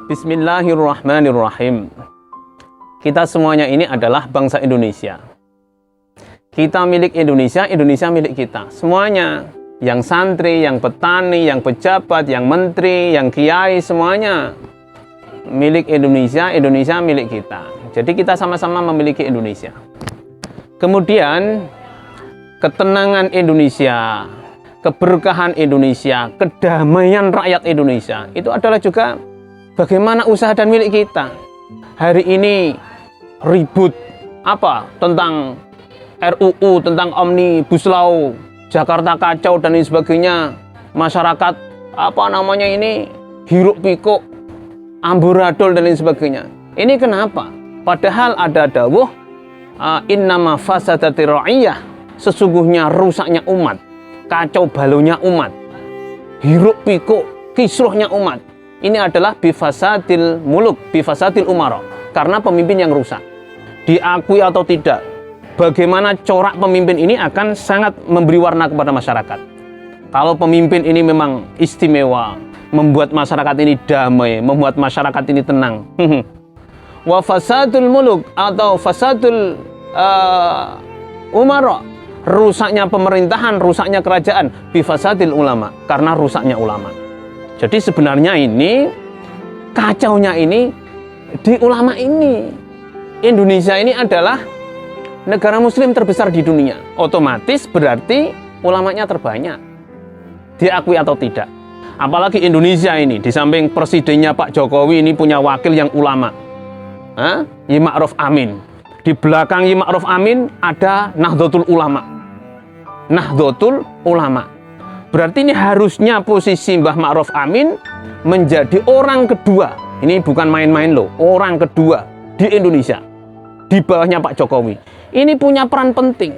Bismillahirrahmanirrahim. Kita semuanya ini adalah bangsa Indonesia. Kita milik Indonesia, Indonesia milik kita. Semuanya, yang santri, yang petani, yang pejabat, yang menteri, yang kiai, semuanya milik Indonesia, Indonesia milik kita. Jadi kita sama-sama memiliki Indonesia. Kemudian ketenangan Indonesia, keberkahan Indonesia, kedamaian rakyat Indonesia, itu adalah juga bagaimana usaha dan milik kita. Hari ini ribut tentang RUU, tentang Omnibus Law, Jakarta kacau dan lain sebagainya. Masyarakat hiruk pikuk, amburadul dan lain sebagainya. Ini kenapa? Padahal ada dawuh innama fasadati ra'iyah, sesungguhnya rusaknya umat, kacau balaunya umat, hiruk pikuk, kisruhnya umat. Ini adalah bifasadil muluk, bifasadil umara, karena pemimpin yang rusak. Diakui atau tidak, bagaimana corak pemimpin ini akan sangat memberi warna kepada masyarakat. Kalau pemimpin ini memang istimewa, membuat masyarakat ini damai, membuat masyarakat ini tenang. Wa fasadul muluk atau fasadul umara, rusaknya pemerintahan, rusaknya kerajaan, bifasadil ulama, karena rusaknya ulama. Jadi sebenarnya ini kacaunya ini di ulama ini. Indonesia ini adalah negara muslim terbesar di dunia. Otomatis berarti ulamanya terbanyak. Diakui atau tidak. Apalagi Indonesia ini, di samping presidennya Pak Jokowi ini punya wakil yang ulama. Yi Ma'ruf Amin. Di belakang Yi Ma'ruf Amin ada Nahdlatul Ulama. Nahdlatul Ulama. Berarti ini harusnya posisi Mbah Ma'ruf Amin menjadi orang kedua. Ini bukan main-main loh. Orang kedua di Indonesia. Di bawahnya Pak Jokowi. Ini punya peran penting.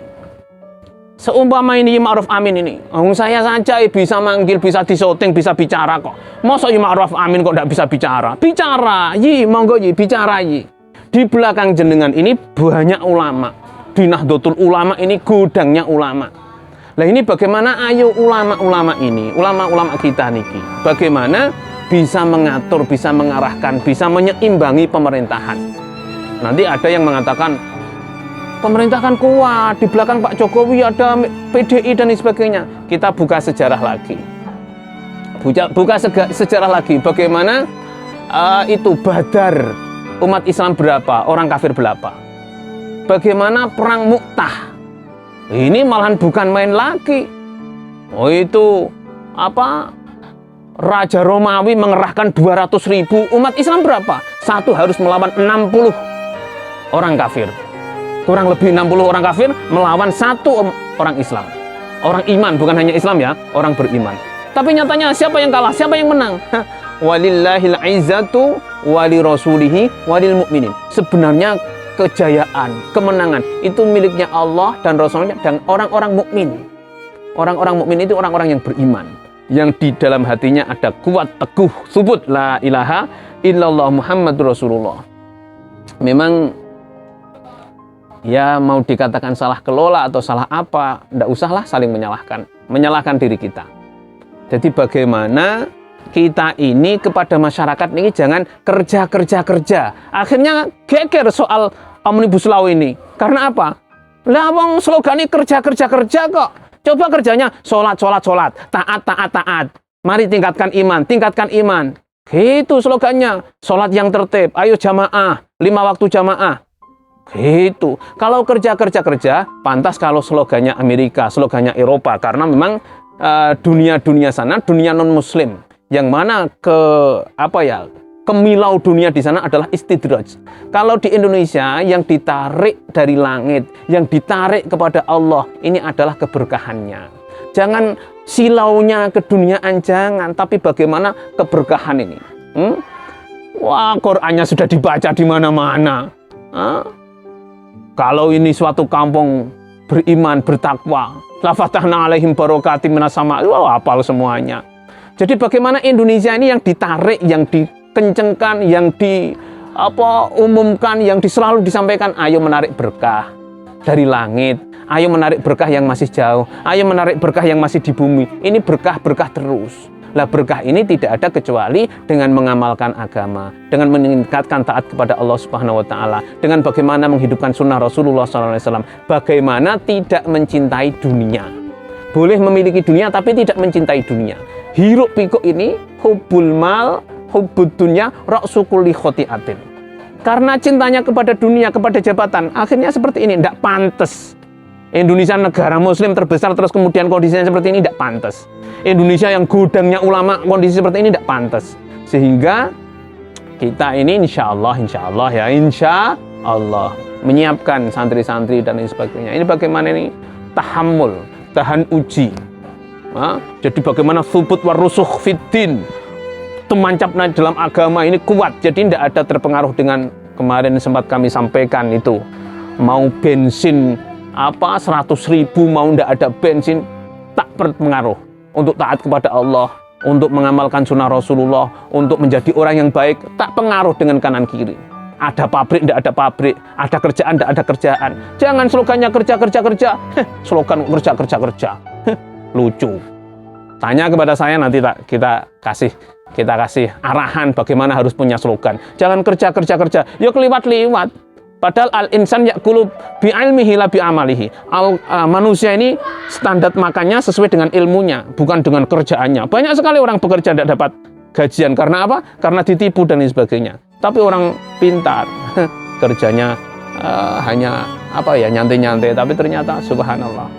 Seumpama ini Ma'ruf Amin ini, saya saja bisa manggil, bisa disoting, bisa bicara kok. Masa Ma'ruf Amin kok tidak bisa bicara? Bicara, monggo bicara. Di belakang jenengan ini banyak ulama. Di Nahdlatul Ulama ini gudangnya ulama. Nah ini bagaimana ayo ulama-ulama ini, ulama-ulama kita niki, bagaimana bisa mengatur, bisa mengarahkan, bisa menyeimbangi pemerintahan. Nanti ada yang mengatakan pemerintahan kuat, di belakang Pak Jokowi ada PDI dan sebagainya. Kita buka sejarah lagi. Buka sejarah lagi. Bagaimana itu Badar, umat Islam berapa, orang kafir berapa. Bagaimana perang Mu'tah. Ini malahan bukan main lagi. Itu Raja Romawi mengerahkan 200.000, umat Islam berapa? Satu harus melawan 60 orang kafir. Kurang lebih 60 orang kafir melawan satu orang Islam. Orang iman, bukan hanya Islam ya, orang beriman. Tapi nyatanya siapa yang kalah? Siapa yang menang? Walillahil izzatu wali rasulihi walil mu'minin. Sebenarnya kejayaan, kemenangan itu miliknya Allah dan Rasulnya dan orang-orang mukmin. Orang-orang mukmin itu orang-orang yang beriman, yang di dalam hatinya ada kuat teguh subut la ilaha illallah Muhammadur Rasulullah. Memang ya mau dikatakan salah kelola atau salah apa, tidak usahlah saling menyalahkan diri kita. Jadi bagaimana kita ini kepada masyarakat ini jangan kerja. Akhirnya geger soal Omnibus Law ini. Karena apa? Lah wong slogan ini kerja kok. Coba kerjanya sholat, taat. Mari tingkatkan iman. Gitu slogannya. Sholat yang tertib, ayo jamaah, 5 waktu jamaah. Gitu. Kalau kerja, pantas kalau slogannya Amerika, slogannya Eropa, karena memang dunia sana, dunia non muslim, yang mana kemilau dunia di sana adalah istidraj. Kalau di Indonesia yang ditarik dari langit, yang ditarik kepada Allah, ini adalah keberkahannya. Jangan silaunya keduniaan, jangan, tapi bagaimana keberkahan ini. Wah, Qur'annya sudah dibaca di mana-mana. Kalau ini suatu kampung beriman, bertakwa, la fatahna alaihim barakatim minas sama, hafal semuanya. Jadi bagaimana Indonesia ini yang ditarik, yang dikencengkan, yang umumkan, yang selalu disampaikan, ayo menarik berkah dari langit, ayo menarik berkah yang masih jauh, ayo menarik berkah yang masih di bumi. Ini berkah terus. Lah berkah ini tidak ada kecuali dengan mengamalkan agama, dengan meningkatkan taat kepada Allah Subhanahu wa taala, dengan bagaimana menghidupkan sunnah Rasulullah SAW, bagaimana tidak mencintai dunia. Boleh memiliki dunia tapi tidak mencintai dunia. Hiruk pikuk ini hubbul mal, hubbud dunya, ra'su kulli khoti'atin. Karena cintanya kepada dunia, kepada jabatan, akhirnya seperti ini, tidak pantas. Indonesia negara muslim terbesar terus kemudian kondisinya seperti ini tidak pantas. Indonesia yang gudangnya ulama kondisi seperti ini tidak pantas. Sehingga kita ini insya Allah menyiapkan santri-santri dan lain sebagainya. Ini bagaimana ini tahammul, tahan uji. Jadi bagaimana thubut warusuh fiddin, temancapnya dalam agama ini kuat. Jadi tidak ada terpengaruh dengan kemarin sempat kami sampaikan itu, mau bensin 100.000 mau ndak ada bensin, tak berpengaruh untuk taat kepada Allah, untuk mengamalkan sunnah Rasulullah, untuk menjadi orang yang baik, tak pengaruh dengan kanan kiri. Ada pabrik ndak ada pabrik, ada kerjaan ndak ada kerjaan. Jangan slogannya kerja. Slogan kerja. Lucu. Tanya kepada saya nanti kita kasih arahan bagaimana harus punya slogan. Jangan kerja. Ya keliwat-liwat. Padahal al-insan ya'kulu bi'ilmihi la bi'amalihi. Manusia ini standar makannya sesuai dengan ilmunya, bukan dengan kerjaannya. Banyak sekali orang bekerja tidak dapat gajian. Karena apa? Karena ditipu dan lain sebagainya. Tapi orang pintar, kerjanya hanya nyantai-nyantai. Tapi ternyata subhanallah.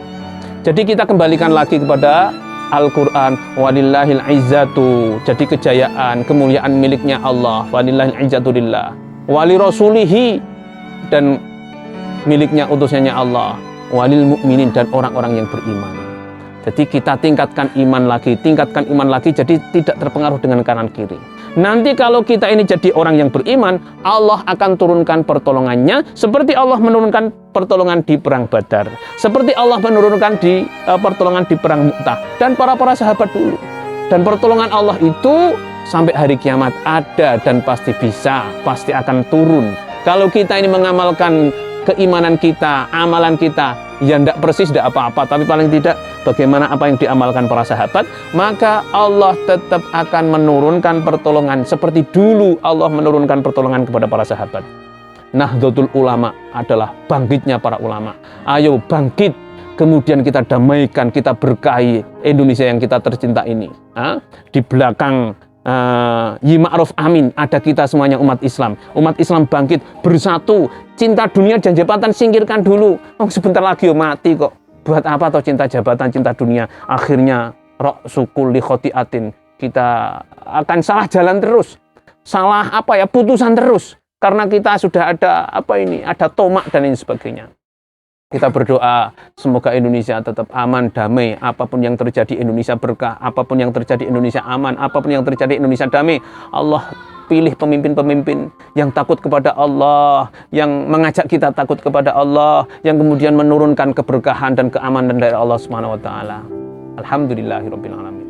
Jadi kita kembalikan lagi kepada Al-Quran, walillahil izzatu. Jadi kejayaan, kemuliaan miliknya Allah. Walillahil izzatu lillah. Wali rasulihi, dan miliknya utusannya Allah, walil mu'minin, dan orang-orang yang beriman. Jadi kita tingkatkan iman lagi, jadi tidak terpengaruh dengan kanan kiri. Nanti kalau kita ini jadi orang yang beriman, Allah akan turunkan pertolongannya seperti Allah menurunkan pertolongan di perang Badar, seperti Allah menurunkan pertolongan di perang Mu'tah dan para sahabat dulu. Dan pertolongan Allah itu sampai hari kiamat ada dan pasti akan turun. Kalau kita ini mengamalkan keimanan kita, amalan kita, ya tidak persis, tidak apa-apa, tapi paling tidak bagaimana apa yang diamalkan para sahabat, maka Allah tetap akan menurunkan pertolongan seperti dulu Allah menurunkan pertolongan kepada para sahabat. Nahdlatul Ulama adalah bangkitnya para ulama. Ayo bangkit, kemudian kita damaikan, kita berkahi Indonesia yang kita tercinta ini. Di belakang Yi Ma'ruf Amin ada kita semuanya umat Islam bangkit bersatu. Cinta dunia dan jabatan singkirkan dulu. Sebentar lagi mati kok. Buat apa toh cinta jabatan, cinta dunia? Akhirnya ra'su kulli khoti'atin, kita akan salah jalan terus, putusan terus, karena kita sudah ada ada tomak dan lain sebagainya. Kita berdoa semoga Indonesia tetap aman, damai. Apapun yang terjadi Indonesia berkah, apapun yang terjadi Indonesia aman, apapun yang terjadi Indonesia damai. Allah pilih pemimpin-pemimpin yang takut kepada Allah, yang mengajak kita takut kepada Allah, yang kemudian menurunkan keberkahan dan keamanan dari Allah Subhanahu wa taala. Alhamdulillahirabbil alamin.